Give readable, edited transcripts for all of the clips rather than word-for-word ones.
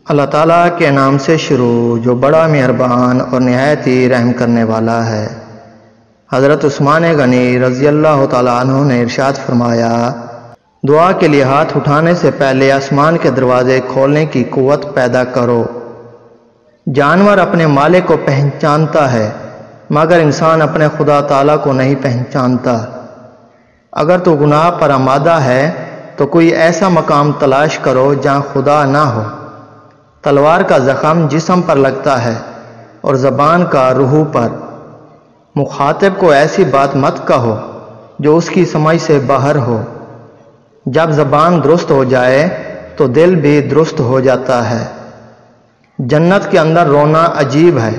اللہ تعالیٰ کے نام سے شروع جو بڑا مہربان اور نہایت ہی رحم کرنے والا ہے۔ حضرت عثمان غنی رضی اللہ تعالیٰ عنہ نے ارشاد فرمایا، دعا کے لیے ہاتھ اٹھانے سے پہلے آسمان کے دروازے کھولنے کی قوت پیدا کرو۔ جانور اپنے مالک کو پہچانتا ہے مگر انسان اپنے خدا تعالیٰ کو نہیں پہچانتا۔ اگر تو گناہ پر آمادہ ہے تو کوئی ایسا مقام تلاش کرو جہاں خدا نہ ہو۔ تلوار کا زخم جسم پر لگتا ہے اور زبان کا روح پر۔ مخاطب کو ایسی بات مت کہو جو اس کی سمجھ سے باہر ہو۔ جب زبان درست ہو جائے تو دل بھی درست ہو جاتا ہے۔ جنت کے اندر رونا عجیب ہے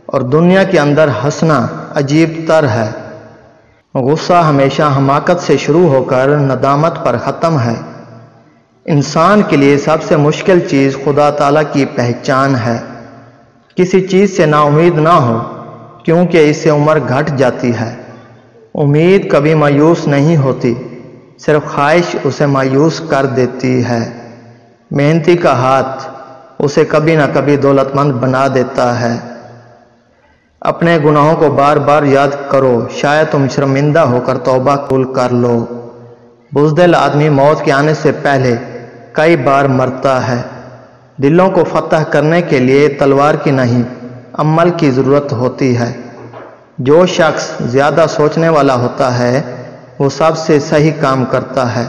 اور دنیا کے اندر ہنسنا عجیب تر ہے۔ غصہ ہمیشہ حماقت سے شروع ہو کر ندامت پر ختم ہے۔ انسان کے لیے سب سے مشکل چیز خدا تعالیٰ کی پہچان ہے۔ کسی چیز سے نا امید نہ ہو کیونکہ اس سے عمر گھٹ جاتی ہے۔ امید کبھی مایوس نہیں ہوتی، صرف خواہش اسے مایوس کر دیتی ہے۔ محنتی کا ہاتھ اسے کبھی نہ کبھی دولت مند بنا دیتا ہے۔ اپنے گناہوں کو بار بار یاد کرو، شاید تم شرمندہ ہو کر توبہ قبول کر لو۔ بزدل آدمی موت کے آنے سے پہلے کئی بار مرتا ہے۔ دلوں کو فتح کرنے کے لیے تلوار کی نہیں، عمل کی ضرورت ہوتی ہے۔ جو شخص زیادہ سوچنے والا ہوتا ہے وہ سب سے صحیح کام کرتا ہے۔